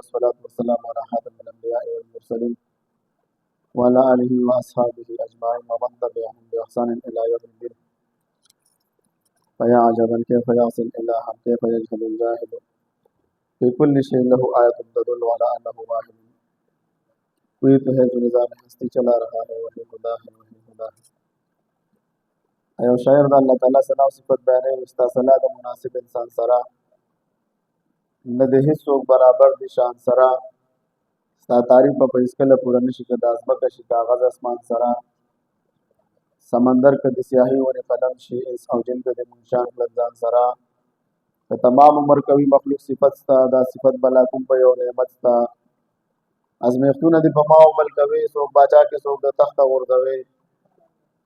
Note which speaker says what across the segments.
Speaker 1: والصلاة والسلام على خاتم الأنبياء والمرسلين وعلى آله وأصحابه أجمعين ومن تبعهم بإحسان إلى يوم الدين. فيا عجبا كيف يعصي الإله، كيف يجهل الجاهل في كل شيء له آية تدل على أنه واحد. कोई तो है जो निज़ाम हस्ती चला रहा है, वही खुदा है, वही खुदा है. अयो शायर दा अल्लाह ताला सना सिफत बयाने मुस्तासला दा मुनासिब इंसान सरा नदे हिस्सों बराबर दी शान सरा सा तारीफ पर इसकल पुरानी शिकत आज़मा का शिकागज आसमान सरा समंदर का दिस्याही व कलम शी इस औजन का दे मुंशान लज्जान सरा तमाम उम्र कवी मखलूक सिफत ता दा सिफत बला कुम पे और नेमत ता अजमेख्तून दी बमाओ बल कवे सोक बाचा के सोक द तख्त गुर्दवे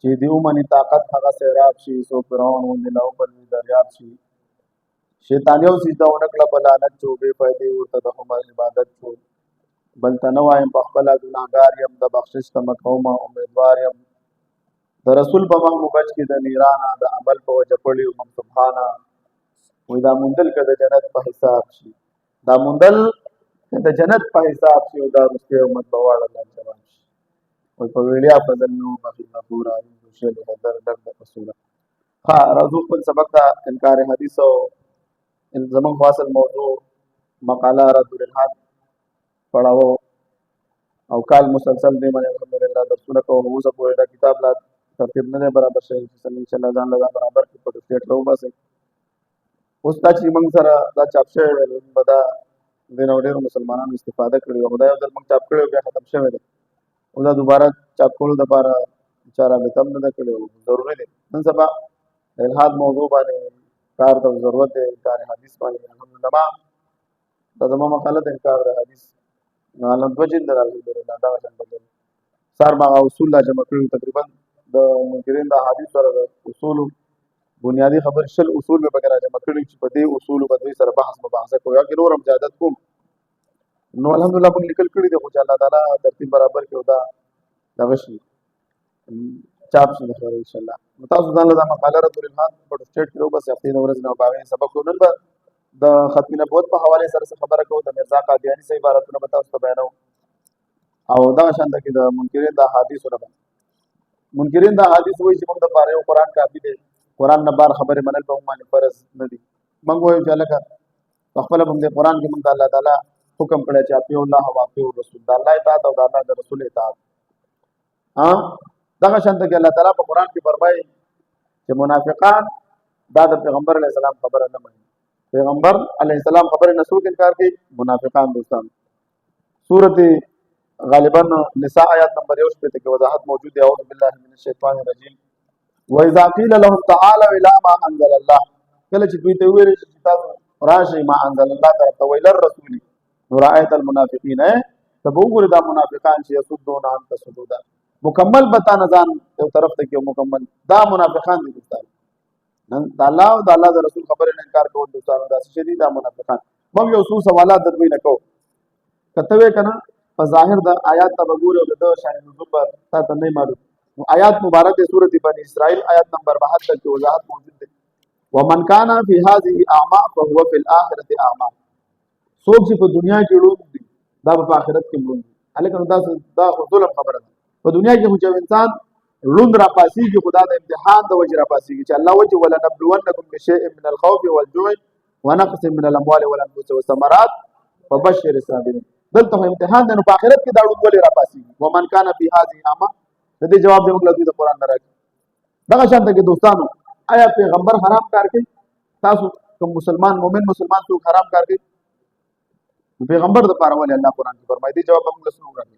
Speaker 1: ची दी उमनी ताकत हगा सेराब शी सोक फिरौन उन दिलाओ पर भी दरियाब शी शैतानियों सीधा उनकला बलानत जो बेफायदे उर्ता द उमर इबादत जो बल तनवायम बखबला गुनाहगार यम द बख्शिश का मकौमा उम्मीदवार यम द रसूल बमा मुबज की द नीराना द अमल को जपड़ी उमम सुभाना दा मुंदल का द जन्नत पर हिसाब शी दा मुंदल का द जन्नत पर हिसाब शी दा उसके उम्मत बवाड़ अल्लाह जवाब शी और पवेलिया फजलनु मखिना पूरा दुशे दर दर द रसूल हा रजू कुल सबक दा इनकार हदीस इन जमन फासल मौजू मकाला रद्दुल हाद पढ़ाओ और काल मुसलसल दे मने अल्हम्दुलिल्लाह दर्सुना को वो सब होएगा किताब ला तरतीब ने बराबर से इंशाल्लाह जान लगा बराबर की फोटो स्टेट रो बस उस्ता ची मंग सरा दा चापशे बदा दिन और मुसलमानों इस्तिफादा करी खुदा उधर मंग चाप करियो क्या खत्म शे में उदा दोबारा चाप कोल दोबारा बेचारा बेतम न करियो जरूरी नहीं मन सबा इल्हाद मौजू बाने कार तो जरूरत है कार हदीस बाने अल्हम्दुलिल्लाह दा जमा मकालत इनकार दा हदीस नालन वजिन दर अल्हम्दुलिल्लाह दा वजन बदल सार मा उसूल ला जमा करियो तकरीबन द मुनकरिन दा हदीस पर उसूल बुनियादी खबर शल उसूल में वगैरह जमा करियो ची बदे उसूल बदे सर बहस मुबाहसा को या कि नूर हमजादत को नो अल्हम्दुलिल्लाह mun निकल करी देखो अल्लाह ताला तरतीब बराबर के होता दवशी चाप से खैर इंशाल्लाह मुताज जान लदा मकाला रद्दुल हाद पर स्टेट के बस हफ्ते नवरज न बावे सबक को नन द खत्मी नबूवत पर हवाले सर से खबर को द मिर्जा कादियानी से इबारत न बता उस बयानो और दा शान तक द मुनकिरिन दा हदीस रबा मुनकिरिन दा हदीस वही जिम द पारे कुरान का भी दे कुरान न बार खबर मनल पे मान फरज नदी मंगो जलका तखफल बंदे कुरान के मंग अल्लाह ताला हुक्म करे चाहते अल्लाह व आते रसूल अल्लाह इताअत और अल्लाह के रसूल इताअत हां दा शान तक अल्लाह ताला कुरान की फरमाई कि मुनाफिकान दाद पैगंबर अलैहि सलाम खबर न मानी पैगंबर अलैहि सलाम खबर नसूल के इनकार की मुनाफिकान दोस्तान सूरत गालिबन निसा आयत नंबर 1 पे तक वजाहत मौजूद है औज़ु बिल्लाहि मिनश शैतानिर रजीम व इज़ा क़ील लहुम तआलू इला मा अंज़लल्लाह कल चिपीते हुए किताब राशि मा अंज़लल्लाह तरफ वइलर रसूली नुरायतल मुनाफिकीन है तबूगुर दा मुनाफिकान से यसुद्दून अन तसुदा मुकम्मल बता नजान एक तरफ तक मुकम्मल दा मुनाफिकान दी दोस्तान अल्लाह और अल्लाह के रसूल खबर ने इनकार को दोस्तान दा शदीदा मुनाफिकान मग यो सू सवाला दरवी न को कतवे कना ज़ाहिर दा आयत तबगुर और द शायद नुजुब ता नहीं मालूम आयत मुबारक सूरत बनी इसराइल आयत नंबर 72 की वजाहत मौजूद है व मन काना फी हाज़िही आमा फहुव फिल आखिरति आमा सोच से दुनिया की उलूम दी दा आखिरत की उलूम लेकिन दा जुल्म खबर है तो दुनिया के मुझे इंसान लुंद रापासी की खुदा दा इम्तिहान द वज रापासी की अल्लाह वज वला नबलुवन्नकुम बिशैइन मिन अल खौफ वल जु'i व नक़्सिन मिन अल अमवाल वल अनफुस वस समरात फबश्शिर साबिरीन दल तो इम्तिहान देनु आखिरत की दाउद वले रापासी व मन काना फी हाज़िही आमा यदि जवाब दे मतलब द कुरान न रख दा शांत के दोस्तानो आया पैगंबर हराम करके तासु को मुसलमान मोमिन मुसलमान तो हराम करके पैगंबर द पार वाले अल्लाह कुरान की फरमाई दी जवाब हम सुनो रहे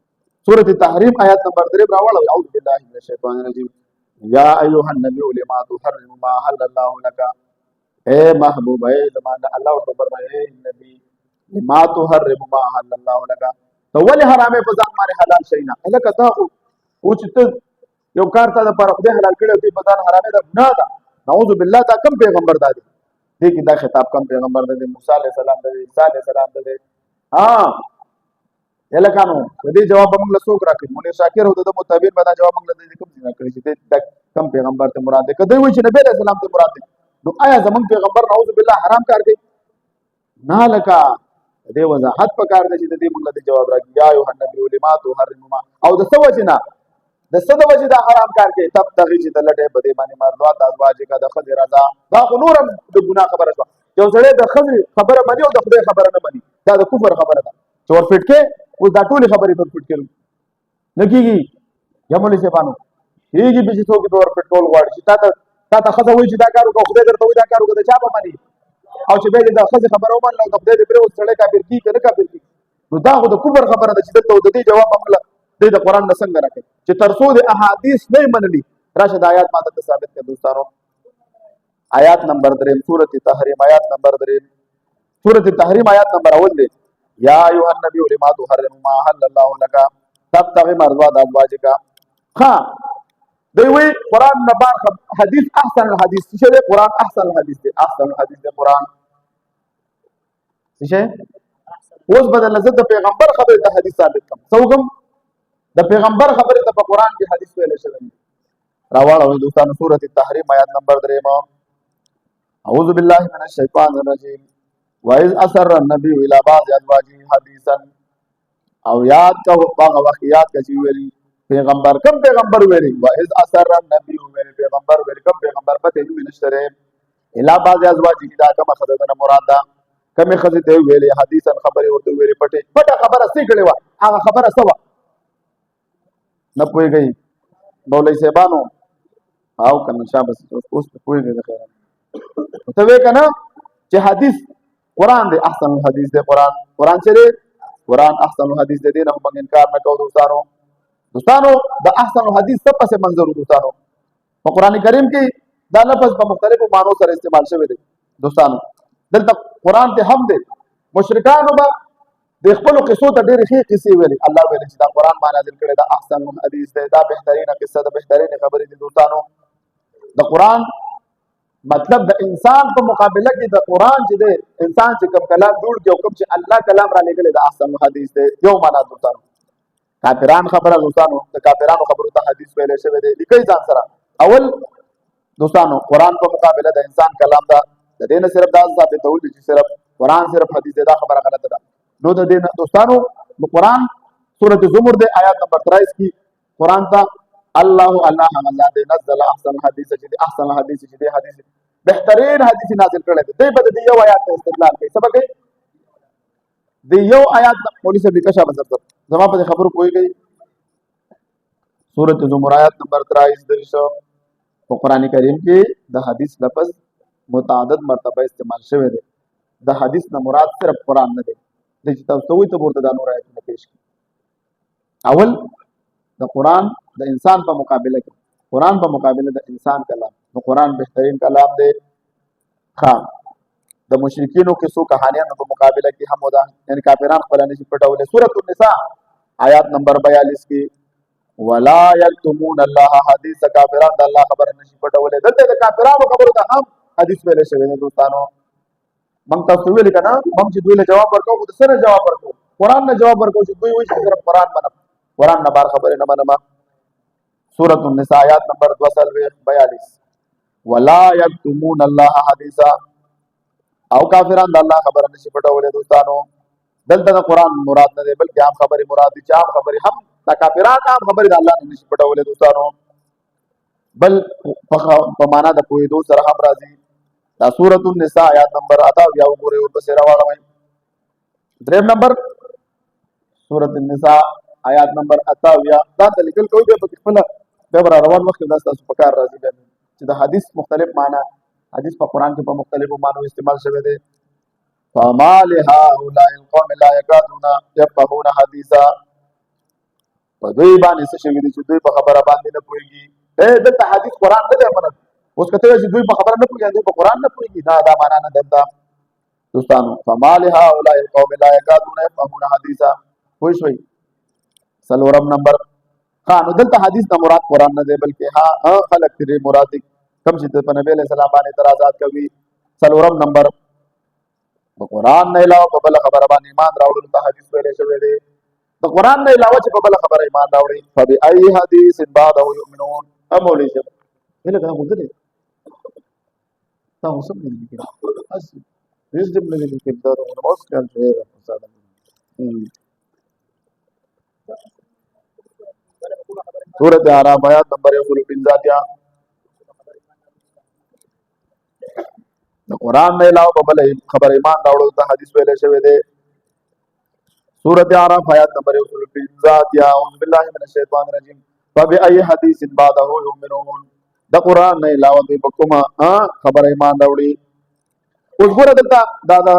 Speaker 1: सूरत तहरीम आयत नंबर 3 रावल औज़ु बिल्लाहि मिनश शैतानिर रजीम या अय्युहन नबी लिमा तुहर्रिमु मा हल्लल्लाहु लका ए महबूब है जमाना अल्लाह को फरमाए नबी लिमा तुहर्रिमु मा हल्लल्लाहु लका तो वले हराम फजान मारे हलाल शैना अलका दा उचित यो कारता द पर खुद हलाल करे ती फजान हराम दा गुनाह दा नऊज़ु बिल्लाह दा कम पैगंबर दा देखी दा खिताब कम पैगंबर दे मूसा अलैहि सलाम दे ईसा अलैहि सलाम दे हां एलकानो यदि जवाब मंगल सोक राखे मुने शाकिर होतो तो मुताबिर बता जवाब मंगल दे कम दिना करे ते कम पैगंबर ते मुराद कदे हुई छ नबी अलैहि सलाम ते मुराद तो आया जमन पैगंबर नऊज़ु बिल्लाह हराम कर के ना लका دې وضاحت پکار دی چې د دې موږ ته جواب راکړي یا ایها النبی لما تحرم ما او د څه وجه نه د څه د وجه دا حرام کار کوي تبتغي چې د لټې په دې باندې مرضات ازواجک د ښځې رضا دا خو نورم د ګناه خبره شوه یو سړی د ښځې خبره مني او د خدای خبره نه مني دا د کفر خبره ده چې ورپټ کې اوس دا ټولې خبرې ورپټ کړي نه کېږي یا مولوي صاحبانو کېږي به چې څوک به ورپټ ټول غواړي چې تا ته ښځه وایي چې دا کار وکړه خدای درته وایي دا کار وکړه د چا به مني او چې بیا د ښځې خبره ومنله او د خدای د پرې اوس سړی کافر کېږي که نه کافر کېږي نو دا خو د کفر خبره ده چې دلته د دې جواب همله دی د قرآن نه څنګه راکړي چې تر څو د احادیث نه یې منلي راشه د آیات ماته ته ثابت کړه دوستانو آیات نمبر 3 سورۃ تحریم آیات نمبر 3 سورۃ تحریم آیات نمبر اول دی یا ایها النبی لما تحرم ما حل الله لك تبتغي مرضات ازواجك ها دی وی قرآن نه بار حدیث احسن الحدیث چې دی قرآن احسن الحدیث دی احسن الحدیث دی قرآن څه اوس بدل لزه د پیغمبر خبره ته حدیث ثابت کوم څوګم د پیغمبر خبره ته په قرآن کې حدیث ویل شوی راواړو دوستانو سورۃ التحریم آیات نمبر 3 اعوذ بالله من الشیطان الرجیم وَإِذْ أَسَرَّ النَّبِيُّ إِلَى بَعْضِ أَزْوَاجِهِ حَدِيثًا او یاد کا هغه وخت یاد کا چې ویلي پیغمبر کم پیغمبر ویلي وَإِذْ أَسَرَّ النَّبِيُّ ویلي پیغمبر ویلي کم پیغمبر پته وی نشته إِلَى بَعْضِ أَزْوَاجِهِ دا کومه خبره نه مراد ده کومه خبره ته ویلي حدیثا خبره ورته ویلي پټه خبره سې کړي وا هغه خبره سوا نه پويږي مولوي صاحبانو او کنه شابه اوس پويږي د خیره ته وې کنه چې حدیث قرآن دی احسن الحدیث دی قرآن چې دی قرآن احسن الحدیث دی نه موږ انکار نه کوو دوستانو د احسن الحدیث څه پس منظر دوستانو په قرآن کریم کې دا لفظ په مختلفو معنو سره استعمال شوی دی دوستانو دلته قرآن ته هم دی مشرکانو به د خپل قصو ته ډېرې ښې قصې ویلي الله ویلي چې دا قرآن ما نازل کړی دا احسن الحدیث دی دا بهترینه قصه ده بهترینې خبرې دي دوستانو د قرآن مطلب د انسان په مقابله کې د قرآن چې دی انسان چې کوم کلام جوړ کړي او کوم چې الله کلام را لېږلی د احسن الحدیث دی یو معنا دوستانو کافران خبره دوستانو د کافرانو خبرو ته حدیث ویلی شوی دی لیکئ ځان سره اول دوستانو قرآن په مقابله د انسان کلام ده د دې نه صرف دا ثابتول دي چې صرف قرآن صرف حدیث دی دا خبره غلطه ده نو د دې دوستانو د قرآن سورۃ زمر د آیات نمبر 23 کې قرآن ته الله الله نزل احسن الحديث چې احسن الحديث چې حدیث بهترین حدیث نازل کړل دی په دې یو آیات ته استدلال کوي سبق دی یو آیات مولوی صاحب کا شابه سره زما په خبرو کویږي سورۃ زمر آیات نمبر 23 درشو په قران کریم کې د حدیث لفظ متعدد مرتبه استعمال شوی دی د حدیث نه مراد صرف قران نه دی د چې تاسو وایي ته ورته د نور آیاتونه پیش کړي اول د قران د انسان په مقابله کې قران په مقابله د انسان کلام نو قران بهترین کلام دی خام د مشرکینو کې سو کہانیانو په مقابله کې هم ودا یعنی کافران خپل نشي پټولې سورۃ النساء آیات نمبر 42 کې ولا یکتمون الله حدیث کافران د الله خبر نشي پټولې دلته د کافرانو خبرو ته هم حدیث ویل شوی دی دوستانو موږ تاسو ویل کنه موږ چې دوی له جواب ورکوو د سره جواب ورکوو قران نه جواب ورکوو چې دوی وایي چې صرف قران منم قران نه بار خبره نه منم سورۃ النساء آیات نمبر 42 ولا یکتمون الله حدیثا او کافران د الله خبره نشي پټولې دوستانو دلته د قران مراد نه دی بلکې عام خبره مراد دي چې عام خبره هم د کافرانو عام خبره د الله نشي پټولې دوستانو بل په معنا د پوهېدو سره هم راځي دا سورۃ النساء آیات نمبر 28 او ګوره ورپسې راوړم دریم نمبر سورۃ النساء آیات نمبر 28 دا لیکل کوي په خپل د روان وخت د تاسو په کار راځي چې د حدیث مختلف معنا حدیث په قران کې په مختلفو معنو استعمال شوی دی فما لهؤلاء القوم لا يكادون يفقهون حديثا په دوی باندې څه شوی دی چې دوی په خبره باندې نه پوهیږي دلته حدیث قران نه دی منل اوس کته چې دوی په خبره نه پوهیږي دوی په قران نه پوهیږي دا معنا نه ده دوستانو فما لهؤلاء القوم لا يكادون يفقهون حديثا پوه شئ سلورم نمبر نو دلته حدیث نه مراد قران نه دی بلکې ها خلق تیرې مراد کم چې په نبی علیہ السلام باندې اعتراضات کوي سلورم نمبر د قران نه علاوه په بل خبره باندې ایمان راوړل ته حدیث ویل شوی دی د قران نه علاوه چې په بل خبره ایمان راوړي فبأي حدیث بعده یؤمنون امولې شه دلته کوم څه دی تاسو سم نه کیږي هیڅ دې نه دي کې دا نو اوس کال شوی دا مثلا سورۃ اعراف آیات نمبر 150 د قران نه علاوه په بل خبر ایمان راوړل ته حدیث ویلې شوی دی. سورۃ اعراف آیات نمبر 150 اعوذ بالله من الشیطان الرجیم فبأي حدیث بعده یؤمنون. د قران نه علاوه په کومه خبر ایمان راوړي. اوس ګوره دلته دا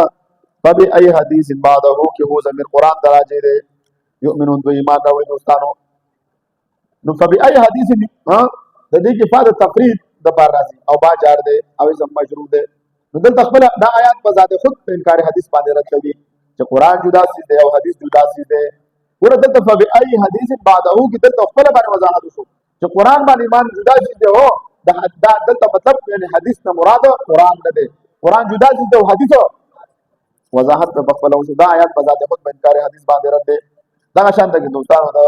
Speaker 1: فبأي حدیث بعده کې هو زمير قران دراجه دی یؤمنون دوی ایمان راوړي دوستانو. نو فبأي حدیث د دې کې فاده تفرید د بار راځي او با جار دی او اسم مجرور دی. نو دلته خپل دا آیات په ذات خود په انکار حدیث باندې رد کوي چې قران جدا سي دی او حدیث جدا سي دی. ور دلته فبأي حدیث بعده کې دلته خپل باندې وضاحت وشو چې قران باندې ایمان جدا سي دی او دا دلته مطلب یعنی حدیث نه مراد قران نه دی. قران جدا سي دی او حدیث وضاحت په خپل وشو. دا آیات په ذات خود په انکار حدیث باندې رد دی. دا شان ته دوستانو دا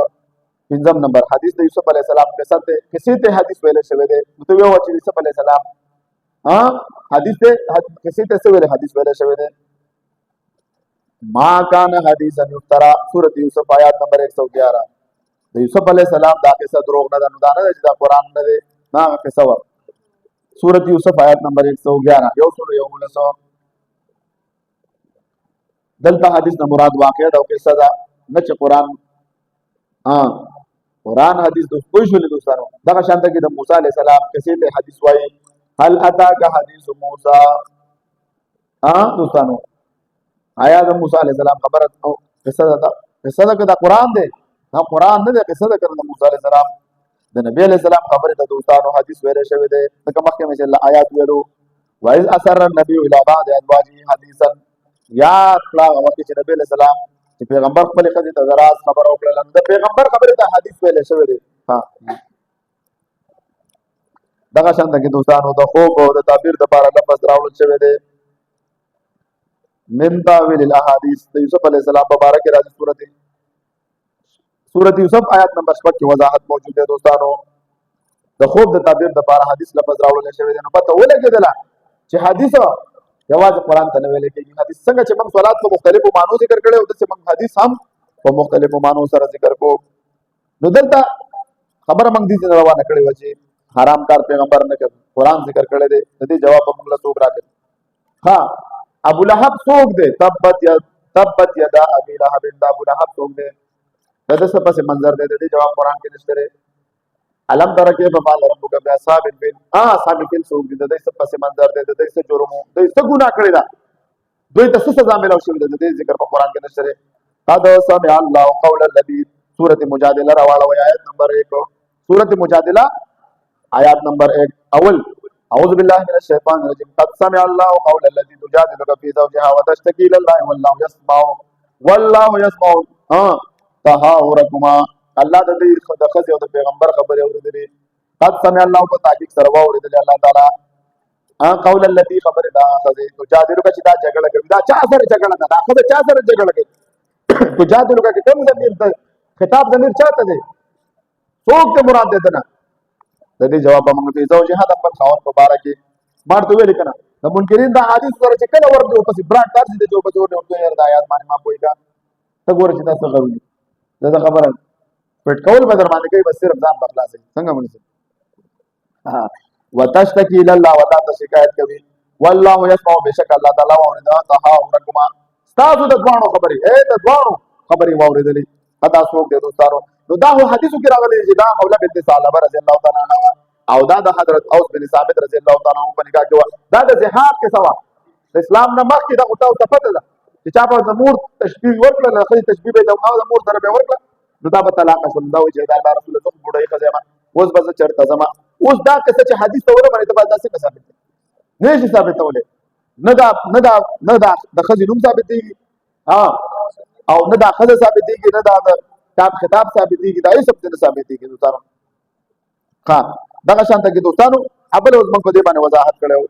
Speaker 1: پنځم نمبر حدیث د یوسف علی السلام کیسه ته حدیث ویل شوی دی. نو یو چې یوسف علی السلام حدیث ته کیسه ته ویل حدیث ویل شوی دی. ما کان حدیثا یفترا سورۃ یوسف آیات نمبر 111 د یوسف علی السلام دا کیسه دروغ نه ده. نو دا نه چې دا قران نه دی نه کیسه و. سورۃ یوسف آیات نمبر 111 یو سورہ یو ولسو دلته حدیث نه مراد واقع دا کیسه ده نه چې قران قرآن حدیث دوست کوئی شو دوستانو. دغه شانته کې د موسی علی السلام کیسه ته حدیث وایي هل اتاک حدیث موسی دوستانو آیا د موسی علی السلام خبره او قصه ده د قرآن دی دا قرآن نه دی قصه ده د موسی علی السلام د نبی علی السلام خبره ته دوستانو حدیث ویل شوی دی. دغه مخکې مې الله آیات ویلو وایز اثر النبی الی بعض ازواجه حدیثا یا اطلاع وقت چې نبی علی السلام چې پیغمبر خپل خدای ته دراز خبر او کړل د پیغمبر خبره ته حدیث ویل شوی دی. دغه شان د دوستانو د خوب او د تعبیر د لپاره لفظ راوړل شوی دی من تاویل الاحاديث د یوسف علی السلام مبارک راځي سورۃ یوسف آیات نمبر 6 کې وضاحت موجود ده دوستانو. د خوب د تعبیر د لپاره حدیث لفظ راوړل شوی دی. نو پته ولګیدل چې حدیث یواز قرآن ته نه ویل کېږي. حدیث څنګه چې موږ صلات په مختلفو معنو ذکر کړي او دغه موږ حدیث هم په مختلفو معنو سره ذکر کو. نو دلته خبره موږ دې روانه کړې و چې حرام کار پیغمبر نه کوي قرآن ذکر کړی دی. د دې جواب موږ له څوک راکړي ابو لهب څوک دی تبت یدا ابي لهب دا ابو لهب څوک دی د دې څه پس منظر دی. د دې جواب قرآن کې نشته. علم درکه په مال ربک بیا صاحب الفیل صاحب الفیل څوک دی د دې څه پس منظر دی د دې څه جرم د څه ګناه کړی دا دوی ته څه سزا ملو شوی د دې ذکر په قرآن کې نشته. قد سمع الله قول الذي سورۃ مجادله راواله آیات نمبر 1 سورۃ مجادله آیات نمبر 1 اول اعوذ بالله من الشیطان الرجیم قد سمع الله قول الذي تجادلك في زوجها وتشتكي الى الله والله يسمع تهاوركما. الله د دې د خزي او د پیغمبر خبره اوریدلې. قد سمع الله په تحقیق سره اوریدلې الله تعالی قول الذي خبر دا خزي تجادلك چې دا جګړه کوي دا چا سره جګړه ده دا خزه چا سره جګړه کوي تجادلك کې کوم ضمیر ته خطاب ضمیر چاته دی څوک ته مراد ده نه. د دې جواب موږ ته زوجه هدا پر خاون مبارک مارته ویل کنه د منکرین دا حدیث سره چې کله ورته پس براټ تاسو د جو بچو نه ورته د آیات باندې ما پویګا ته ګور چې تاسو غوړي دا خبره پټ کول به در باندې کوي بس صرف ځان بخلاصي څنګه مونږ وتشتكي الى الله ولا تشکایت کوي والله يسمع بشک الله تعالی اوردا تهاورکما تاسو د دوانو خبري د دوانو خبري واوریدلې ادا څوک د دوستانو. نو دا هو حدیثو کې راغلي چې دا حوله بنت ثعلبه رضی الله تعالی عنها او دا د حضرت اوس بن ثابت رضی الله تعالی عنہ په نکاح کې دا د جهاد کې سوا د اسلام نه مخکې دا او تفته ده چې چا په زمور تشبیه ورکړه نه خې تشبیه به دا د مور سره به ورکړه نو دا به طلاق شول. دا وجه دا الله رسول الله بډای خزما اوس به چرته زما اوس دا کسه چې حدیث ته ورمنه ته بعد څه ثابت نه شي ثابتوله نه دا د خزي نوم ثابت دی او نه دا خزه ثابت دی نه دا کتاب خطاب ثابت دی دا یې سب څه ثابت دی دوستانو. دغه شانته کې دوستانو ابل اوس موږ په دې باندې وضاحت کړو.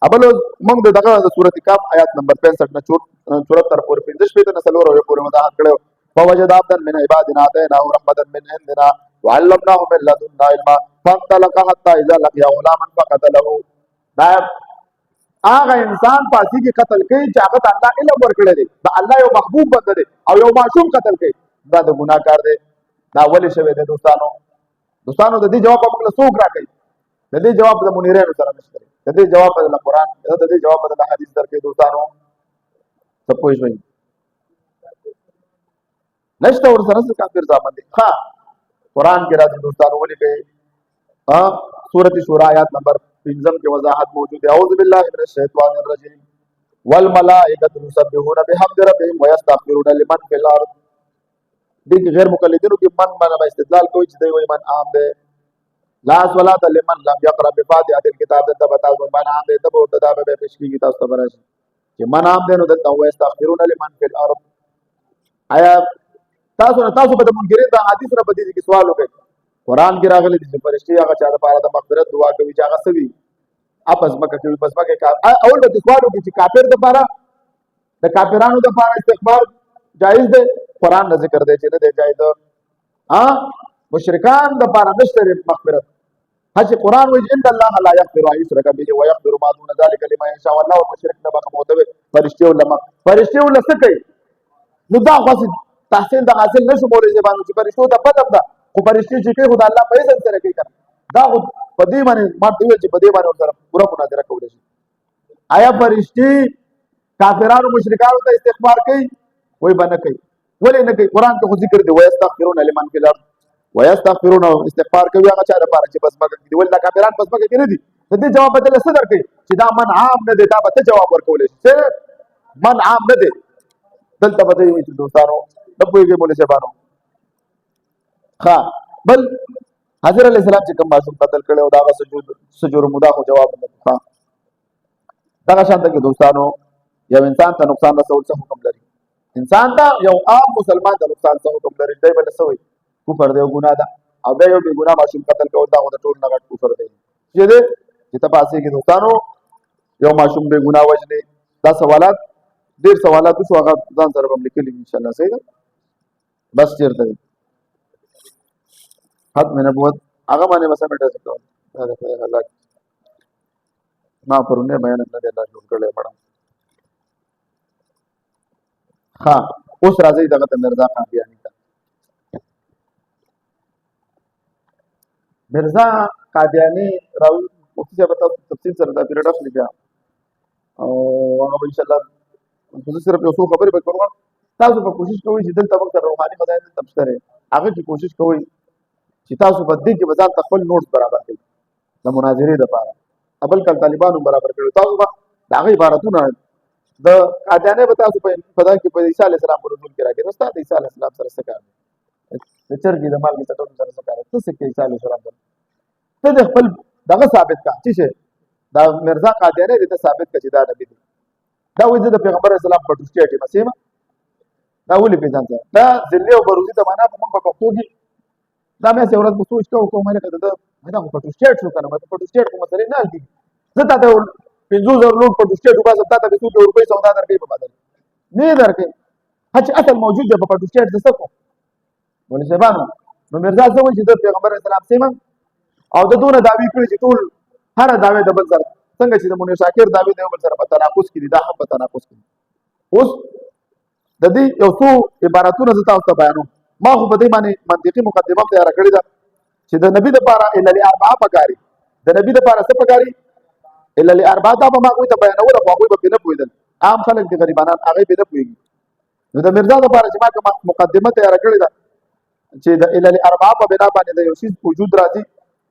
Speaker 1: ابل موږ دغه د سورۃ کاف آیات نمبر 65 نه 74 پورې 15 پته نه سلور او پورې وضاحت کړو. فوجد عبدا من عبادنا اتيناه رحمة من عندنا وعلمناه من لدنا علما فانطلق حتى اذا لقي غلاما فقتله. دا هغه انسان پاسي کې قتل کوي چې هغه الله علم ورکړي دی دا الله یو محبوب بنده دی او یو معصوم قتل کوي دا د ګناه کار دی دا ولې شوی دی دوستانو د دې جواب موږ له څوک راکړي د دې جواب د منیرانو سره نشته د دې جواب د قرآن د دې جواب د حدیث درکې دوستانو څه پوه شئ نشته ور سره څه کافر ځامن دي ها قرآن کې راځي دوستانو ولې کوي سورۃ شورى آیات نمبر 5 کې وضاحت موجود ہے اعوذ باللہ من الشیطان الرجیم والملائکۃ یسبحون بحمد ربهم ويستغفرون لمن فی الارض دې غیر مقلدینو کې من باندې استدلال کوي چې دوی من عام ده لا صلاۃ لمن لم يقرأ بفاتحة الكتاب د بتا من عام ده ته ورته دا به پیش کیږي تاسو ته براشي چې من عام ده نو د ويستغفرون لمن فی الارض آیا تاسو په د منکرین د حدیث را بدی کې سوال وکړي قرآن کې راغلي دي چې فرشتي هغه چا لپاره د مغفرت دعا کوي چې هغه سوي اپس مکه کوي پس مکه اول به سوال وکړي چې کافر د لپاره د کافرانو د لپاره استغفار جایز دی قرآن نه ذکر دی چې نه دی جایز مشرکان د لپاره نشته مغفرت هڅه قرآن وایي ان الله لا یغفر ان یشرک به ويغفر ما دون ذلك لمن يشاء والله المشرك نه بقى موتوي فرشتي ولا څه کوي نو دا خاص تحسین د حاصل نشو مولوی زبانو چې فرشتو ته پته ده خو فرشتي چې کوي خدای الله په اذن سره کوي کنه دا په دې باندې ماته وی چې په دې باندې سره پورا مناظره کولای شي آیا فرشتي کافرانو مشرکانو ته استغفار کوي وای باندې کوي ولې نه کوي قران ته ذکر دی ويستغفرون لمن فی الارض ويستغفرون استغفار کوي هغه چا لپاره چې بس مګ دی ولدا کافران بس مګ کې نه دي د دې جواب بدل څه درکې چې دا من عام نه دی دا به جواب ورکولای شي من عام نه دی دلته به وي چې دوستانو د پوهیږي مولوی صاحبانو ها بل حضرت علیہ السلام چې کوم معصوم قتل کړي او دا سجور مدا خو جواب نه ها دا شانته کې دوستانو یو انسان ته نقصان رسول څه حکم لري انسان ته یو عام مسلمان ته نقصان څه حکم لري دی بل څه وي کفر دی او ګناه ده او بیا یو ګناه معصوم قتل کول دا د ټول نه غټ کفر دی چې دې چې تاسو کې دوستانو یو معصوم به ګناه وجني دا سوالات ډیر سوالات وسو هغه ځان سره هم لیکلي ان شاء الله صحیح ده بس چیرته ختم نبوت هغه باندې وسه مټه څه دا خیر الله ما پرونه بیان نه دی الله جوړ کړل پړم ها اوس راځي دغه مرزا قادیانی ته مرزا قادیانی راوي مفتي صاحب ته تفصیل سره دا پیریډ اخلي بیا او هغه ان شاء الله په صرف یو څو خبرې به کوم تاسو په کوشش کوئ چې دلته وخت روحاني خدای دې تبصره هغه کی کوشش کوئ چې تاسو په دې کې وزارت خپل نوټ برابر کړئ د مناظرې لپاره ابل کل طالبانو برابر کړو تاسو به دا غي عبارتونه د قادیانه به تاسو په خدای کې په عیسی علی السلام پر نزول کې راګي استاد عیسی علی السلام سره څه کار د چرګي د مال کې څه سره څه کار څه کې عیسی علی السلام ته د خپل دغه ثابت کا چې دا مرزا قادیانه دې ثابت کړي دا نبی دی دا وځي د پیغمبر اسلام په ټوسټي مسیمه دا ولې پیژنځه دا ذلی او بروزي ته معنا په موږ په پښتو کې دا مې څورت په سوچ کوم مې کړه دا په پټو سټیټ شو کنه په پټو سټیټ کوم سره نه دي زه تا ته 50000 لوټ پټو سټیټ وباسه تا ته 200 روپۍ سودا درکې په بدل نه درکې هڅ اصل موجود دی په پټو سټیټ د څه کو ولې زبانو نو مرزا څه وایي چې د پیغمبر اسلام سیمه او د دونه داوی کړی چې ټول هر داوی د بل سره څنګه چې د مونږ شاکر داوی د بل سره په تناقض کې دي دا هم په تناقض کې اوس د دې یو څو عبارتونه زه تاسو ته بیانوم ما خو په دې باندې منطقي مقدمه تیار کړې ده چې د نبی لپاره الا لاربعه پکاري د نبی لپاره څه پکاري الا لاربعه دا به ما کوی ته بیانول او کوی به نه پوهیدل عام خلک د غریبانان هغه به نه پوهیږي نو د مرزا لپاره چې ما کوم مقدمه تیار کړې ده چې د الا لاربعه په بنا باندې د یو شی وجود راځي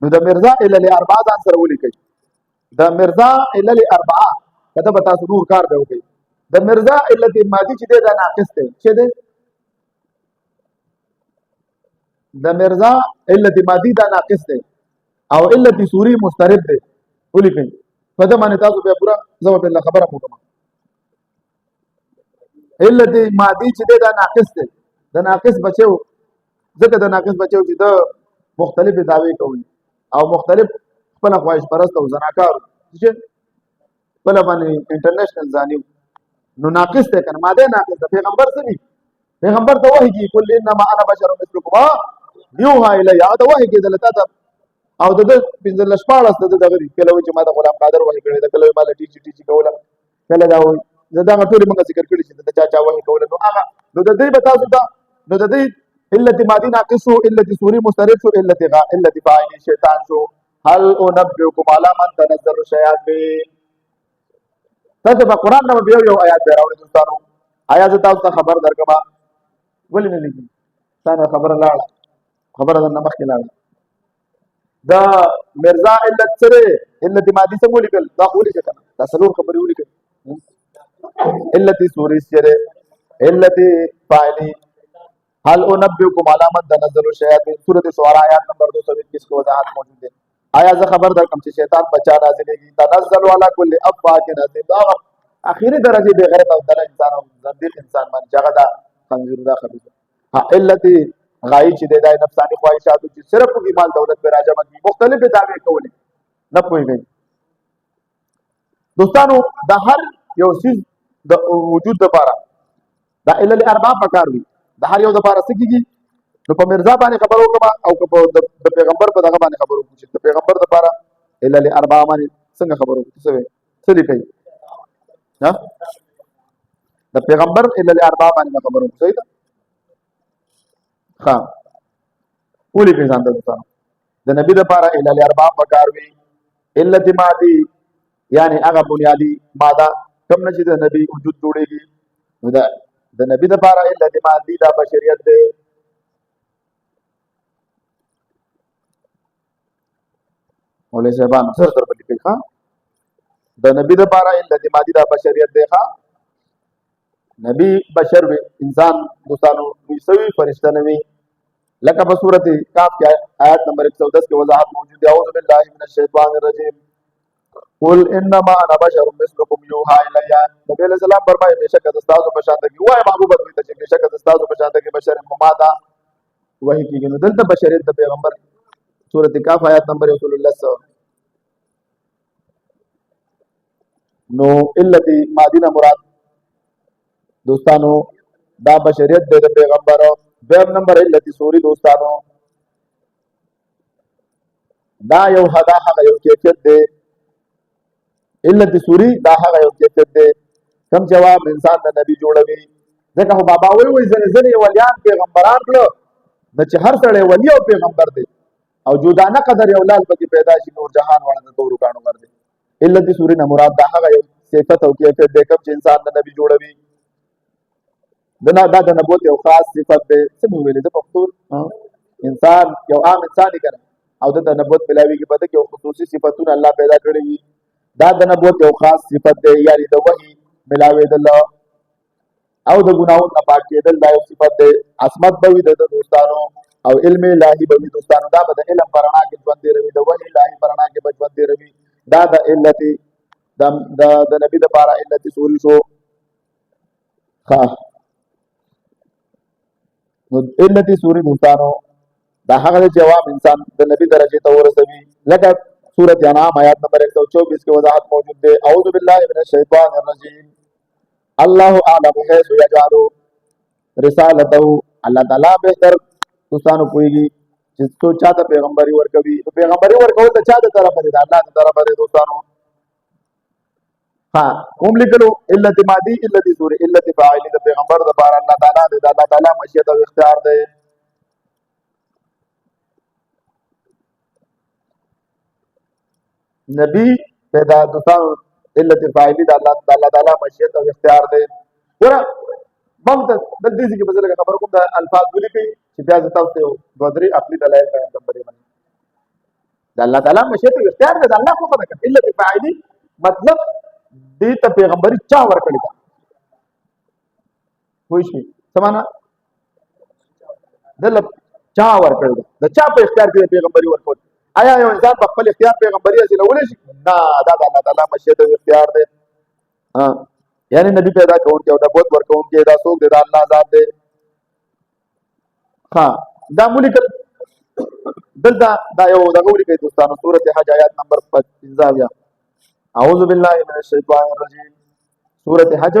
Speaker 1: نو د مرزا الا لاربعه ځان سره ولیکي د مرزا الا لاربعه کله به تاسو نور کار به وکړي د مرزا علت مادي چې دا ناقص دی چې دی د مرزا علت مادي دا ناقص دی او علت سوری مسترب دی ولیکئ په دې باندې تاسو به پورا ځواب الله خبره وکړم علت مادي چې دا ناقص دی د ناقص بچو ځکه د ناقص بچو چې د مختلف دعوی کوي او مختلف خپل خواهش پرست او زناکار چې خپل باندې انټرنیشنل ځانیو نو ناقص ته کنه ماده ناقص د پیغمبر څه دي پیغمبر ته وحی کی کل انما انا بشر مثلکم یوها الی دا وحی کی دلته او د پنځه شپاړس د دغه کله وي چې ما د غلام قادر وحي کړی د کله ما له ټیچی ټیچی کوله کله دا وي دا ټول موږ ذکر کړی چې د چا وحي کوله نو هغه نو د دې بتا ته نو د دې علت مادي ناقص شو علت سوري مسترد شو علت فاعل شیطان شو هل انبئكم على من تنزل الشياطين تاسو په قران نو بیا یو آیات به راوړی دوستانو آیات تاسو ته خبر درکما ولې نه لګي ثانه خبر لاړه خبره د نمخ کې لاړه دا مرزا علت سره علت مادي څنګه ولیکل دا خولي کنه دا سلور خبرې ولیکل علت سوري سره علت فاعلی هل انبئكم على من تنزل الشياطين سورۃ الشعراء آیات نمبر 221 کو وضاحت موجود ہے آیا زه خبر درکم چې شیطان بچا نازلېږي تنزل على كل افاك نازل دا اخیری درجه به غیرت او دل انسان او زنديق انسان باندې جګدا خنزیر دا خبره ها علت غایي چې د نفسانی خواهشاتو چې صرف په مال دولت پر راځم دي مختلف دعوی کولې نه پوهیږي دوستانو د هر یو شی د وجود لپاره دا اله الاربع پکار وي د هر یو لپاره سکیږي نو په مرزا باندې خبرو کوم او په د پیغمبر په دغه باندې خبرو کوم چې د پیغمبر لپاره اله الاربع باندې څنګه خبرو کوي څه لیکي ها د پیغمبر اله الاربع باندې خبرو کوي صحیح ده ها ولې په ځان ته د نبی لپاره اله الاربع پکار وي علت مادي یعنی هغه بنیادی ماده کوم نه چې د نبی وجود جوړيږي نو د نبی لپاره علت مادي د بشریت ده مولوی صاحبان سر در باندې کوي ها د نبی لپاره علت مادي د بشریت ده ها نبی بشر انسان دوستانو ویسوي فرشتہ نوي لکه په سورۃ کاف کې آیت نمبر 110 کې وضاحت موجود ہے اعوذ باللہ من الشیطان الرجیم قل انما انا بشر مثلكم يوحى الي نبی علیہ السلام فرمایي بشک استاد په شان کې وای محبوب ته چې بشک استاد په شان کې بشر ممادا وਹੀ کېږي نو دلته بشریت د پیغمبر سورۃ کاف آیت نمبر 100 نو علت مادینا مراد دوستانو دا بشریت د پیغمبر بیم نمبر علت سوری دوستانو دا یو هدا هغه یو کیفیت دی علت سوری دا هغه یو کیفیت دی کوم جواب انسان د نبی جوړوي ځکه هو بابا وی زنه ولیان پیغمبران کړو د چې هر سړی ولی او پیغمبر دی او جودانه قدر یو لال پکې پیدا شي نور جهان وړاندې تو رکانو مر دی علت سوری نه مراد دا هغه یو صفت او کیفیت دی کوم چې انسان د نبی جوړوي دا د نبوت یو خاص صفت دی څه ویلې د پښتون انسان یو عام انسان دی کنه او د نبوت ملاوي کې پته کې خصوصي صفاتونه الله پیدا کړی وي دا د نبوت یو خاص صفت دی یعنی د وحي ملاوي د الله او د ګناہوں نه پاک کېدل دا یو صفت دی عصمت به وي د دوستانو او علم الهي به وي دوستانو دا به د علم پرانا کې ژوند دی روي د وحي الهي پرانا کې ژوند دی روي دا د علت د نبی د پاره علت سوري شو ها نو علت سوری دوستانو دا هغه جواب انسان د نبی درجه ته ورسوي لکه سورۃ انعام آیات نمبر 124 کې وضاحت موجود ده اعوذ بالله من الشیطان الرجیم الله اعلم حيث يجعل رسالته الله تعالی بهتر دوستانو کوي چې څو چاته پیغمبري ورکوي پیغمبري ورکول ته چاته طرف دی الله تعالی طرف دی دوستانو ها کوم لیکلو علت مادي علت سوره علت فاعل د پیغمبر د بار الله تعالی د الله تعالی مشیت او اختیار دی نبی پیدا دوستانو علت فاعل د الله تعالی مشیت او اختیار دی ورا موږ د دې ځکه په ځل خبر کوم د الفاظ ولیکي چې بیا تاسو ته دوه عقلي دلایل بیان کوم باندې د الله تعالی مشیت او اختیار دی د الله خو پته کوي علت فاعل مطلب دې ته پیغمبري چا ورکړی دا وای شي سمانا دل چا ورکړی دا چا په اختیار کې پیغمبري ورکړي آیا یو انسان په خپل اختیار پیغمبري حاصل ولې شي نه دا د الله تعالی مشیت او اختیار دی ها یعنی نبی پیدا کون کې او نبوت ورکون کې دا څوک دی دا الله ذات دی ها دا مولکل دلته دا یو دغه ولې دوستانو سورۃ حج آیات نمبر 15 اعوذ باللہ من الشیطان الرجیم سورۃ حج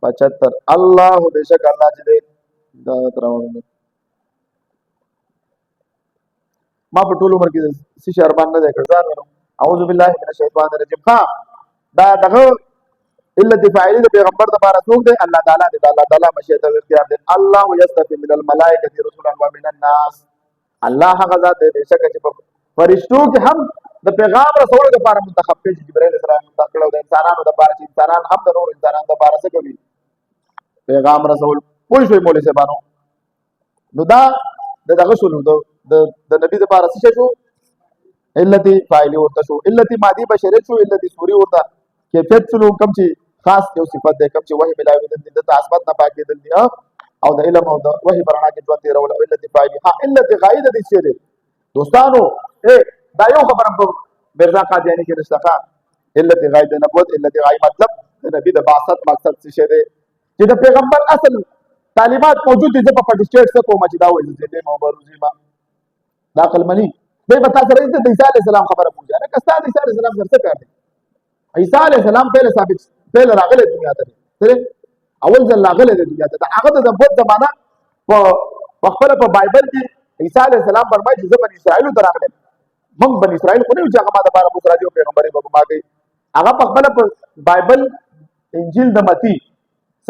Speaker 1: 75 الله بیشک الله چې دا تراوند ما په ټول عمر کې څه شی ارمان نه دی کړ ځان ونو اعوذ بالله من الشیطان الرجیم. ها دا دغه علت فاعلی د پیغمبر د بارے څوک دی؟ الله تعالی دی. الله تعالی مشیت او اختیار دی. الله یستفی من الملائکه رسلا ومن الناس. الله هغه ذات دی بشک چې په فرشتو کې هم د پیغام رسول لپاره منتخب کړي. جبرائیل السلام منتخب کړو د انسانانو لپاره چې انسانان هم د نور انسانانو لپاره څه کوي؟ پیغام رسول. پوه شوي مولوي صاحبانو؟ نو دا دغه شو د نبی لپاره څه شو؟ علت فاعلی ورته شو، علت مادي بشری شو، علت سوری ورته کیفیت شو کوم چې خاص یو صفت دی کوم چې وحی ملاوي د تعصبات نه پاکي دي او د علم او د وحی برنا کې ژوند تیرول. علت فاعلی ها علت غایده دي څه دي دوستانو؟ دا یو خبره په مرزا قادیانی کې نشته. علت غایده نبوت، علت غای مطلب د نبی د بعثت مقصد څه دی چې د پیغمبر اصل تعلیمات موجود دي. په پټیسټیټ څه کوم چې دا وایي چې د مبارزي ما دا عقل منی دی به تاسو راځي د عیسی علی السلام خبره پوښتنه نه کستا د عیسی علی السلام سره څه کار دی؟ عیسی علی السلام پہله راغله دنیا ته اول ځل راغله د دنیا ته. هغه د نبوت زمانہ په خپل په بایبل کې عیسی علی السلام فرمایي چې بنی اسرائیل ته راغله. موږ بنی اسرائیل خو نه یو چې هغه ما د بارا بوسرا دی پیغمبري به ما کوي. هغه په خپل په بایبل انجیل د متی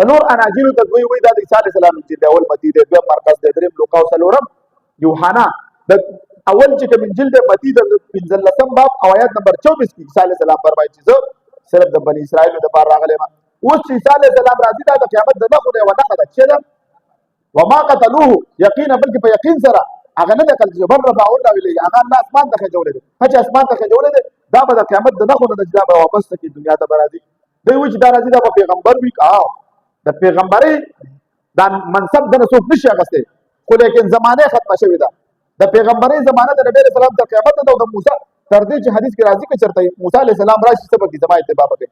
Speaker 1: سلور اناجیل ته دوی وی د عیسی علی السلام چې اول متی دی، دویم مرقس دی، دریم لوقا او سلورم یوحنا. د اول چې کوم انجیل د متی د 15 باب او آیات نمبر 24 کې عیسی علی السلام فرمایي چې صرف د بنی اسرائیل د بار راغلی ما. اوس چې عیسی علیه السلام راځي دا د قیامت د نښو دی او نښه ده چې ده وما قتلوه یقینا بلکې په یقین سره هغه نه ده قتل بل رفعه الله الیه هغه الله اسمان ته خېجولی دی. چې اسمان ته خېجولی دی دا به د قیامت د نښو نه ده چې دا به واپس کړي دنیا ته به راځي. دوی وایي چې دا راځي دا به پیغمبر وي. د پیغمبرۍ دا منصب دنه څوک نشي اخیستی خو لیکن زمانه ختمه شوې ده. د پیغمبرۍ زمانه د نبی علیه السلام تر قیامت ده او د موسی تر دې چې حدیث کې راځي چې چېرته موسی علیه السلام راشي څه به کړي زما اتباع به کوي.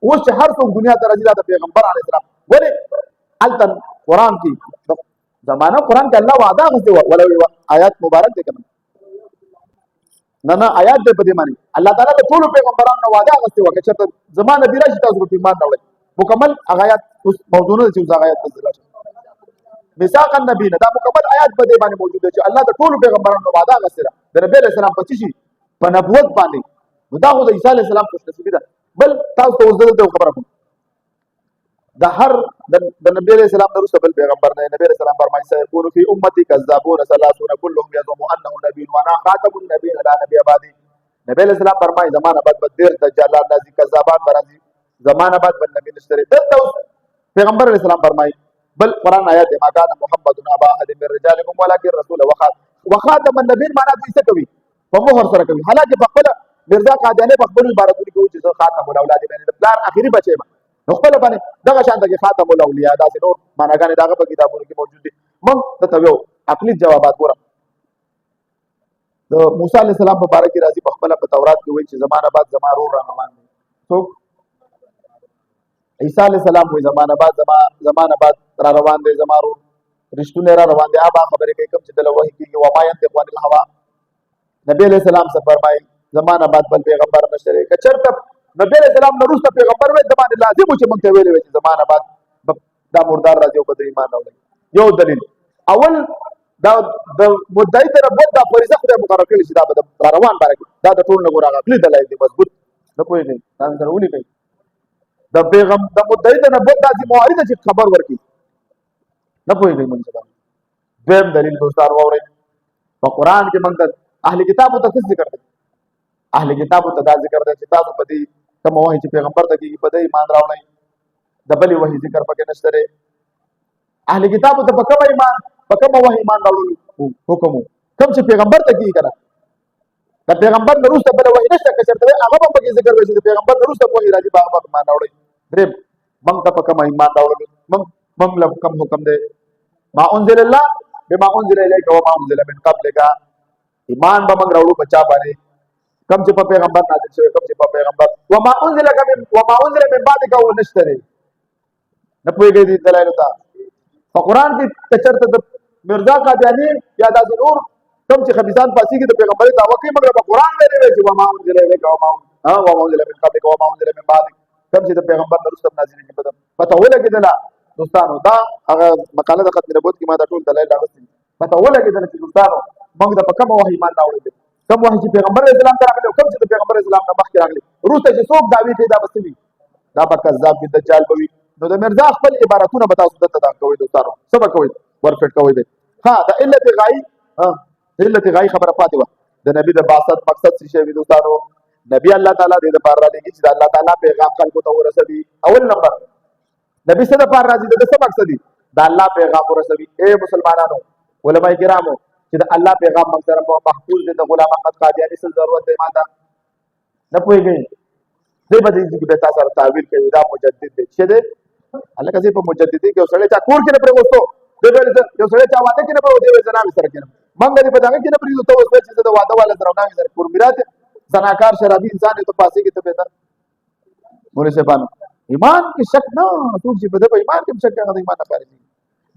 Speaker 1: اوس چې هر څوک دنیا ته راځي دا د پیغمبر علیه السلام ولې هلته قرآن کې زمانه قرآن کې الله وعده اخیستې وه ولو آیات مبارک دی که نه آیات دی په دې معنی الله تعالی د ټولو پیغمبرانو نه وعده اخیستې وه که چېرته زما نبي راشي تاسو به ایمان راوړئ. مکمل هغه آیات اوس موضوع نه ده چې اوس هغه آیات نازله شي. میثاق النبیین دا مکمل آیات په دې باندې موجود دی چې الله د ټولو پیغمبرانو نه وعده اخیستې ده د نبي علیه السلام په څه شي؟ په نبوت باندې. نو دا خو د عیسی علیه السلام خوشنصیبي ده. بل تاسو ته اوس دلته خبره کوم د هر د نبی علیه السلام نه وروسته بل پیغمبر نه. نبی علیه السلام فرمایي سيكون في امتي كذابون 30 كلهم يزعم انه نبي وانا خاتم النبيين لا نبي بعدي. نبی علیه السلام فرمایي زمانه بعد ډېر دجالان راځي کذابان به راځي زمانه بعد بل نبی نشته. دلته اوس پیغمبر علیه السلام فرمایي بل قرآن آیات ما كان محمد ابا احد من رجالكم ولكن رسول وخاتم النبيين معنا دوی څه کوي؟ په مهر سره کوي. حالانکه په خپل مرزا قادیانی په خپل عبارتونو کې وایي چې زه خاتم الاولاد باندې د پلار اخري بچی یم. نو خپل باندې دغه شان کې خاتم الاولیاء داسې نور معناګانې دغه په کتابونو کې موجود دي. موږ درته یو عقلي جوابات ګورم. د موسی علیه السلام په باره کې راځي په خپله په تورات کې وایي چې زمانه بعد زما رور را روان دی. څوک؟ عیسی علیه السلام وایي زمانه بعد را روان دی زما رور رښتونه را روان دي. هغه خبرې کوي کوم چې دله وحي کېږي وما ینطق عن الهوی. نبی علیه السلام څه فرمایي زمانه بعد بل پیغمبر نشته دی. که چېرته نبی علیه السلام نه وروسته پیغمبر وی د باندې لازم و چې موږ ته ویلې وی چې زمانه بعد دا مردار راځي او به د ایمان راوړي. یو دلیل اول دا د مدعي د نبوت دا فریضه خدای مقرر کړې چې دا به د را روان باره کې دا د ټول نه ګور هغه عقلي دلایل دي مضبوط نه پوهېږئ ځان سره ولیکئ. د مدعي د نبوت دا ذمواري ده چې خبر ورکړي نه پوهېږئ. منصبان دویم دلیل دوستان واورئ په قرآن کې موږ ته اهل کتابو ته څه ذکر دی؟ اهل کتابو ته دا ذکر دی چې تاسو په دې کومه وحي چې پیغمبر ته کېږي په دې ایمان راوړئ. د بلې وحي ذکر پکې نشته دی. اهل کتابو ته په کومه ایمان په کومه وحي ایمان راوړلو حکم و کوم چې پیغمبر ته کېږي که نه د پیغمبر نه وروسته بله وحي نشته. که چېرته هغه به پکې ذکر وشي د پیغمبر نه وروسته وحي راځي په هغه به ایمان راوړئ. درېیم موږ ته په کومه ایمان راوړلو موږ له کوم حکم دی؟ ما انزل الله بما انزل الیک وما انزل من قبلک. ایمان به موږ راوړو په چا باندې؟ کوم چې په پیغمبر نازل شوی کوم چې په پیغمبر وما انزل من بعدک او نشته دی. نه پوهېږئ دې دلایلو ته. په قرآن کې که چېرته د مرزا قادیاني یا داسې نور کوم چې خبیثان پاسېږي د پیغمبرۍ دعوه کوي مګر په قرآن ویلې وی چې وما انزل الیک وما انزل من قبلک وما انزل من بعدک کوم چې د پیغمبر نه وروسته نازلېږي پته ولګېدله دوستانو. دا هغه مقاله د ختم نبوت کې ما دا ټول دلایل راغوستي پته ولګېدله چې دوستانو موږ د په کوم وحی ایمان راوړل دي کوم وحی چې پیغمبر اسلام ته راغلی کوم چې د پیغمبر اسلام نه مخکې راغلی وروسته چې څوک دعوی کوي دا به څه وي دا به کذاب وي دجال به وي نو د مرزا خپل عبارتونه به تاسو دلته دا کوئ دوستانو څه به کوئ ورفټ کوئ دی ها د علت غایي علت غایي خبره پاتې وه د نبی د بعثت مقصد څه شی وي دوستانو نبی الله تعالی دې د پاره رالېږي چې د الله تعالی پیغام خلکو ته ورسوي اول نمبر نبی څه د پاره راځي د څه مقصد دی د الله پیغام ورسوي اے مسلمانانو علماء کرامو چې د الله پیغام موږ سره محفوظ دي د غلام احمد قادیانی څه ضرورت دی ماته نه پوهېږئ دی به دې کې به تاسو سره تعویل کوي دا مجدد دی چې دی هلکه زه په مجددي کې یو سړی چا کور کې نه پرېږدو دی به یو سړی چا واده کې نه پرېږدو دی به زه ناوې سره کېنم موږ دې په دغه کې نه پرېږدو ته اوس به چې زه د واده والا سره ناوې سره کور میرات زناکار شرابي انسان دی ته پاسې کې ته بهتر مولوي صاحبانو ایمان کې شک نه څوک چې په دې په ایمان کې شک کوي ایمان نه کوي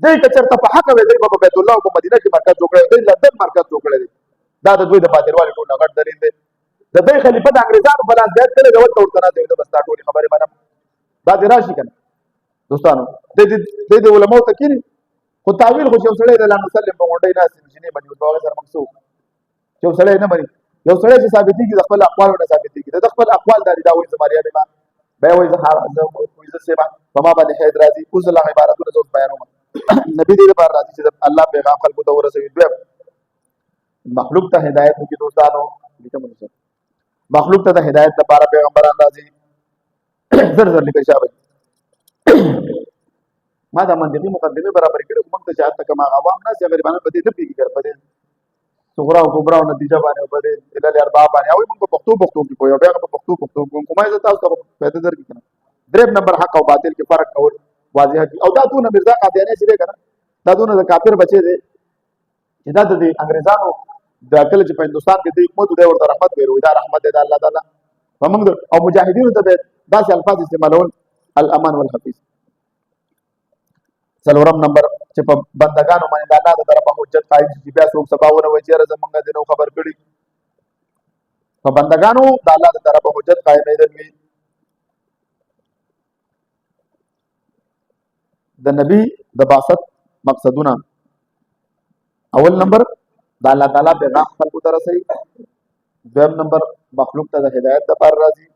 Speaker 1: دی که چېرته په حق وي دی په بیت الله او په مدینه کې مرکز جوړ کړی دی لندن مرکز جوړ کړی دی دا د دوی د پادروالي ټول غټ دلیل دی د دوی خلیفه د انګریزانو په لاس بیعت کړی دی ورته ورته نه دی د بس دا ټولې خبرې منم دا دې راشي که نه دوستانو د علماو ته کېني خو تعویل خو چې یو سړی د لا مسلم په غونډۍ ناست وي چې نه مني په هغه سره موږ څه وکړو چې یو سړی نه مني یو سړی چې ثابتېږي د خپل اقوالو نه ثابتېږي د خپل اقوال دا دي دا وایي زه ماریانې ما بیا وایي زه سیمه په ما باندې حید راځي اوس الله عبارتونه زه اوس بیانوم نبی دې لپاره راځي چې الله پیغام خلکو ته ورسوي دویم مخلوق ته هدایت وکړي دوستانو مخلوق ته د هدایت لپاره پیغمبران راځي زر زر لیکل شوی ما دا منطقي مقدمه برابر کړې موږ ته چې حتی کوم عوام ناس یا غریبانو په دې نه پیږي کړ په دې صغرا او کبرا او نتیجه باندې په دې اله اربعه باندې او موږ په پښتو کې پوهیو بیا په پښتو کومه زه تاسو ته پیدا درکې کنه دریم نمبر حق او باطل کې فرق کول واضح دي او دا دونه مرزا قادیانی چې کنه دا دونه د کافر بچي دي چې دا د انګريزانو د کله چې په هندستان کې د حکومت د ورته رحمت ویرو دا رحمت دی د الله تعالی فمنګ او مجاهدینو ته داسې الفاظ استعمالول الامان والحفیظ څلورم نمبر چې په بندگانو باندې د الله د طرفه حجت قائم شي بیا څوک سباونه وایي چې زمونږ د نو خبر کړي په بندگانو د الله د طرفه حجت قائمېدل وي د نبی د بعثت مقصدونه اول نمبر د الله تعالی پیغام خلکو ته رسوي دویم نمبر مخلوق ته د هدایت لپاره راځي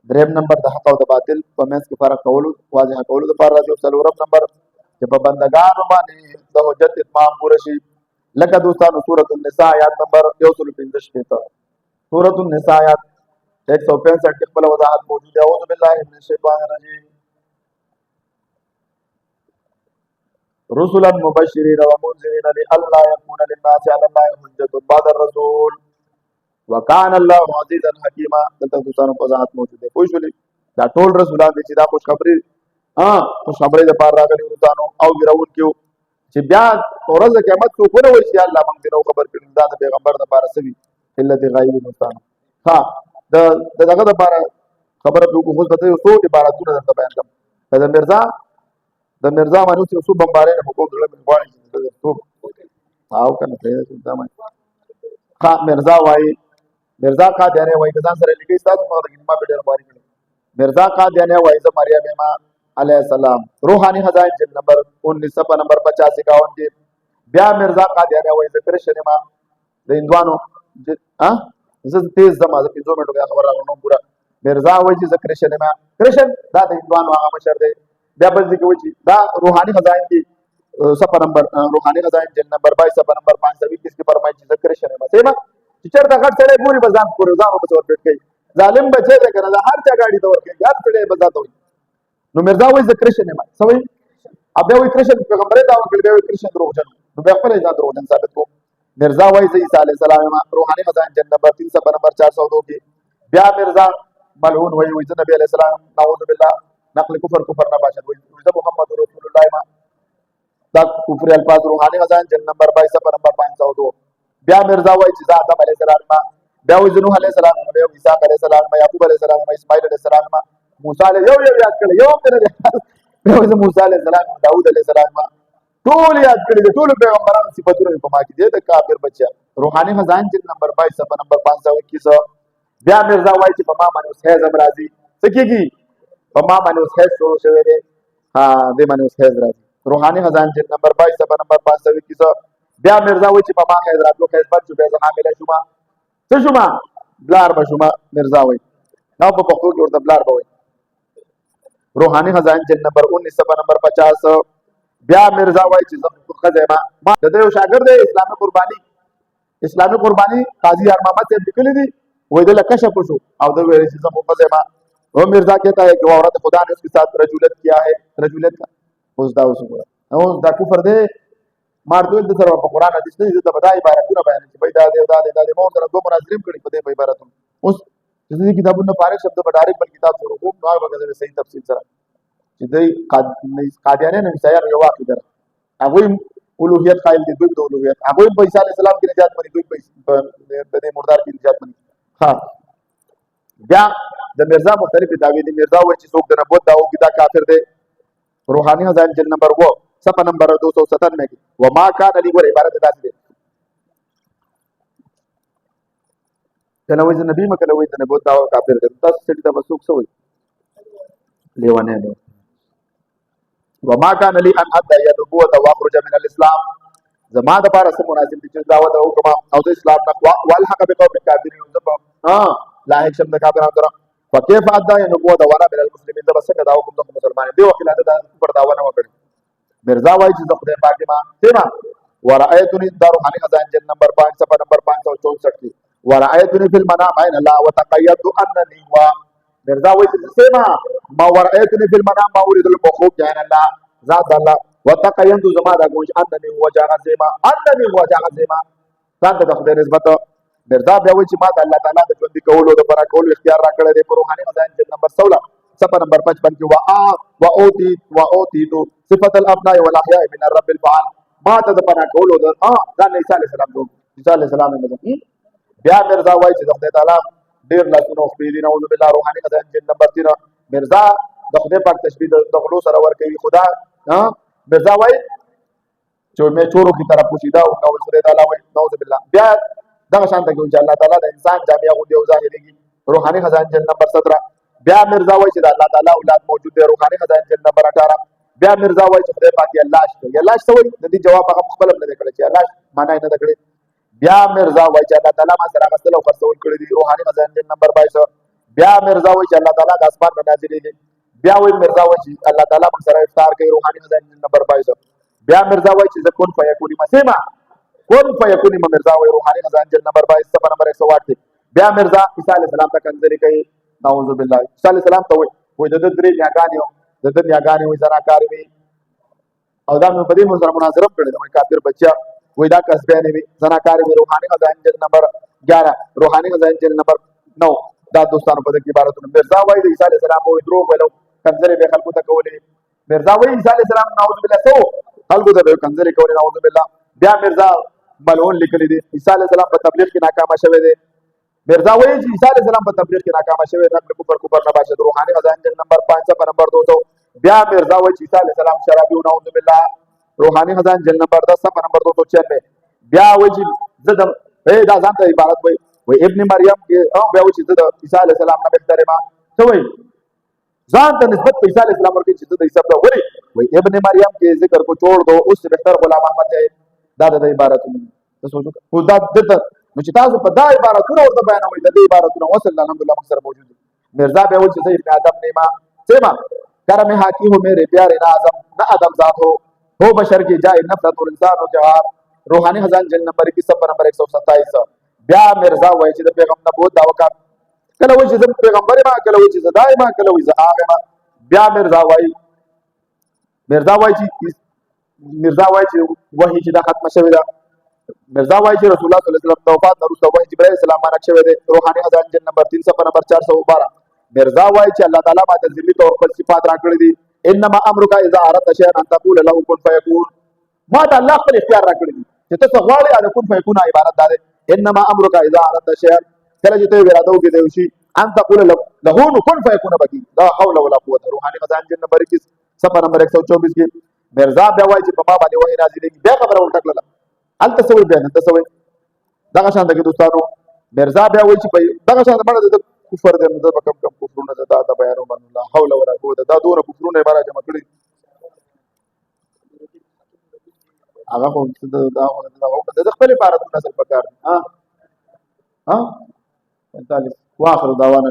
Speaker 1: دریم نمبر د حق او د باطل په منځ کې فرق کولو واضح کولو لپاره راځي او څلورم نمبر چې په بندگانو باندې د حجت اتمام پوره شي لکه دوستانو سورۃ النساء آیات نمبر 115 سورۃ النساء آیات 165 کې خپل وضاحت موجود دی اعوذ بالله من الشیطان الرجیم رسلا مبشرین ومنذرین لئلا یکون للناس علی الله حجة بعد الرسول وکان الله عزیزا حکیما دلته دوستانو وضاحت موجود دی پوه شولې دا ټول رسولان دي چې دا خوشخبری خوشخبری د پاره راغلي دوستانو او ویرول کېو چې بیا ورځ قیامت څوک نه وایي چې الله موږ دې نو خبر کړو دا د پیغمبر د پاره سوي علت غایب دوستانو ها دغه د پاره خبره په کوم څه ته څو عبارتونه درته بیان کوم د مرزا باندې څو بمبارې نه کوم دغه غواړي څو او کنه ته دا ما ها مرزا وایي مرزا قادیانی وایي ځان سره لیکي تاسو ما د ما په ډیر باندې مرزا قادیانی وایي ز مریم ما علیہ السلام روحانی خزائن جلد نمبر 19 صفحہ نمبر 85 51 کې بیا مرزا قادیانی وایي ذکر شنه ما د هندوانو زه تیز زما د 5 منټو کې خبر راغلم پورا مرزا وایي چې ذکر شنه ما کرشن دا د هندوانو هغه مشر دی بیا بل ذکر وایي دا روحانی خزائن کې صفحہ نمبر روحانی خزائن جلد نمبر 22 صفحہ نمبر 520 کې فرمایي چې ذکر شنه ما سیما چې چرته غټ سره ګوري بزان کورو ځان په څور پټ کوي ظالم بچي ده کنه هر چا گاډي ته ورکړي یاد کړي بزاته وي نو مرزا وایي ذکر شنه ما سوي ابه وایي کرشن پیغمبر دا ورکړي به کرشن دروغجن نو به خپل ذات دروغجن ثابت کو مرزا وایي عیسی علیه السلام ما روحانی خزائن جلد نمبر 3 صفحہ نمبر 402 کې بیا مرزا ملعون وایي نبی علیہ السلام نعوذ بالله نقل کفر نه باشد وایي محمد رسول الله ما دا کفر الفاظ روحانی خزائن جلد نمبر 22 صفحہ نمبر 502 بیا مرزا وایي چې آدم علیه السلام ما بیا وایي نوح علیه السلام ما عیسی علیه السلام ما یعقوب علیه السلام ما اسماعیل علیه السلام ما موسی علیه یو یاد کړل یو تر دې بیا وایي موسی علیه السلام داوود علیه السلام ما ټول یاد کړل ټول پیغمبرانو صفاتونه په ما کې دي د کافر بچا روحانی خزائن جلد نمبر 22 صفحہ نمبر 521 بیا مرزا وایي چې په ما باندې اوس هیڅ امراضي سکیږي په ما باندې اوس هیڅ شروع شوی دی دې باندې اوس هیڅ راځي روحانی خزائن جلد نمبر 22 صفحہ نمبر 521 بیا مرزا وایي چې په ما خیز راتلو خیز بند شو بیا زه حامله شومه څه شومه بلار به شومه مرزا وایي او په پښتو کې ورته بلار به وایي روحاني خزائن جلد نمبر 19 صفحه نمبر 50 بیا مرزا وایي چې زه ښځه ما د دې یو شاګرد دی اسلامي قرباني قاضي هر محمد صاحب لیکلی دي وایي دله کشف وشو او د ویل چې زه ښځه ما वो मिर्जा कहता है कि वो औरत खुदा ने उसके साथ रजूलत किया है रजूलत का उसदा उसको او دا کفر دی مارته د سره په قران حدیث دې ته بدای عبارتونه بیان چې پیدا دی دا مور سره دوه مناظریم کړي په دې په عبارتونه اوس دې کتابونو پاره شبد بډارې په کتاب شروع کوم نو هغه صحیح تفصیل سره چې دې قادیانه نه سیار یو واقع در هغه اولوهیت قائل دي دوی د اولوهیت هغه په عیسی علی السلام کې نجات مني دوی په دې مردار کې نجات مني ها بیا د مرزا مختلف دعوی دي مرزا وایي چې څوک د نبوت دعوه کوي دا کافر دی روحانی خزائن جلد نمبر 2 صفحه نمبر 297 में وما كان علی ور عبارت داسې ده کله وایي نبی مکه وایي د نبوت دعوه کافر دی تاسو څه ته مسوک سوې لیوانه ده وما كان لي ان ادعي النبوة واخرج من الاسلام زما د پاره سم مناسب دي چې دعوت او کما او د اسلام تقوا والحق بقوم الكافرين لاحق شم د کافرانو سره فكيف ادعي النبوة وانا من المسلمين ده بس دا حکم د مسلمانانو دی وکیل دا پر دعوه نه وکړي مرزا وایي چې د خدای پاک ما سیما ورأيتني دار روحاني خزائن جلد نمبر 5 صفحه نمبر 564 کې ورأيتني في المنام عين الله وتقيدت انني مرزا وایي چې سیما ما ورأيتني في المنام ما اريد المخوف عين الله ذات الله وتقيدت زما دا ګوش انني وجاغ زما ځان ته خدای نسبت مرزا بیا وایي چې ما د الله تعالی د ژوند کولو د برا کولو اختیار را کړی دی په روحاني خزائن جلد نمبر 16 صفحه نمبر 55 کې واوتیت صفه الابناء والاحياء من الرب الفعال ما ته د برا کولو د ځان عیسی علی السلام عیسی علی السلام بیا مرزا وایي چې د خدای تعالی ډیر لاسونه خو دې نعوذ بالله روحاني خزائن جلد نمبر 13 مرزا د خدای پاک تشبیه د غلو سره ور کوي خدا مرزا وایي چې مې چورو کی طرف پوښیدا او نو خدای تعالی وایي نعوذ بالله بیا دا شان ته چې الله تعالی د انسان جامع غو دی او ظاهريږي روحاني خزائن جلد نمبر 17 بیا مرزا وایي چې د الله تعالی اولاد موجود دی روحاني خزائن جلد نمبر 18 بیا مرزا وایي چې خدای پاک الله شته الله شته وایي د دې جواب هغه خپل نه کړی چې الله معنی نه کړی بیا مرزا وایي چې الله تعالی ما سره غسل او خرڅول کړی دی روحاني خزائن جلد نمبر 22 بیا مرزا وایي چې الله تعالی د اسمان نه نازلېږي بیا وایي مرزا وایي چې الله تعالی ما سره افطار کوي روحاني خزائن جلد نمبر 22 بیا مرزا وایي چې زکون فیکونی مسیما کون فیکونی مرزا وایي روحاني خزائن جلد نمبر 22 صفحه نمبر 108 بیا مرزا عیسی علیه السلام ته کنځري کوي نعوذ بالله عیسی علیه السلام ته وایي د درې نیاګانې وایي زناکار وي او دا مې په دې سره مناظره کړې ده کافر بچیا وایي دا کسبه نه وي زناکار وي روحاني خزائن جلد نمبر 11 روحاني خزائن جلد نمبر 9 دا دوستانو په دې کې عبارتونه مرزا وایي د عیسی علیه السلام وایي درو ویلو کنځري به خلکو ته کولې مرزا وایي عیسی علیه السلام نعوذ بالله سو خلکو ته به کنځري کولې نعوذ بالله بیا مرزا ملعون لیکلی دی عیسی علیه السلام په تبلیغ کې ناکام شوی دی مرزا وایي چې عیسی علیه السلام په تبلیغ کې ناکام شوی دی کفر نه باشد روحاني خزائن جلد نمبر 5 صفحه نمبر 200 بیا مرزا وایي چې عیسی علیه السلام شرابي او نعوذ بالله روحاني خزائن جلد نمبر 10 صفحه نمبر 296 بیا وایي چې زدم دا ځان ته عبارت وایي ابن مریم کې بیا وایي چې زه د عیسی علیه السلام نه بهتر ما څه وایي ځان ته نسبت عیسی علیه السلام ورکړي چې د عیسی په وری وایي ابن مریم کې ذکر کو छोड़ दो اس سے بهتر غلام احمد ہے دا د عبارتونه تاسو خو دا دته نو چې تاسو په دا عبارتونه ورته بیانوي د دې عبارتونه وصل الحمدلله موږ سره موجود دي مرزا به وایي چې ابن آدم نیما سیما کرم حاکی ہو میرے پیارے نہ آدم نہ آدم ذات ہو بشر کی جائے نفرت اور انسان ہو جوار روحانی خزائن جلد نمبر 21 صفحه نمبر 127 بیا مرزا وایي چې د پیغمبر نبوت دعوه کړ کله وایي چې د پیغمبر ما کله وایي چې زدای ما کله وایي زاغه ما بیا مرزا وایي چې وحی چې دا ختم شوی دا مرزا وایي چې رسول الله صلی الله علیه وسلم توفات وروسته وحی جبرائیل السلام باندې شوی دی روحاني خزائن جلد نمبر 3 صفحه نمبر 412 مرزا وایي چې الله تعالی ماته ذلی طور پر صفات راکړي دي انما امرک اذا اردت شيئا ان تقول له كن فيكون ما ته الله خپل اختیار راکړي دي چې ته څه غواړې دا كن فيكون عبارت ده انما امرک اذا اردت شيئا کله چې ته اراده وکړې دی شي ان تقول له كن فيكون بکی لا حول ولا قوه روحاني خزائن جلد نمبر 21 صفحه نمبر 124 کې مرزا بیا وایي چې په ما باندې وحی نازلېږي بیا خبره ولټه کړله هلته څه وایي بیا دلته څه وایي دغه شان کې دوستانو مرزا بیا وایي چې دغه شان باندې د کفر دی نو په کم کفرونه دا بیانو باندې لا حول ولا قوه دا دوه کفرونه عبارت جمع کړي هغه خو د خپل عبارت نسل پکار ها ها 45 واخر دعوانا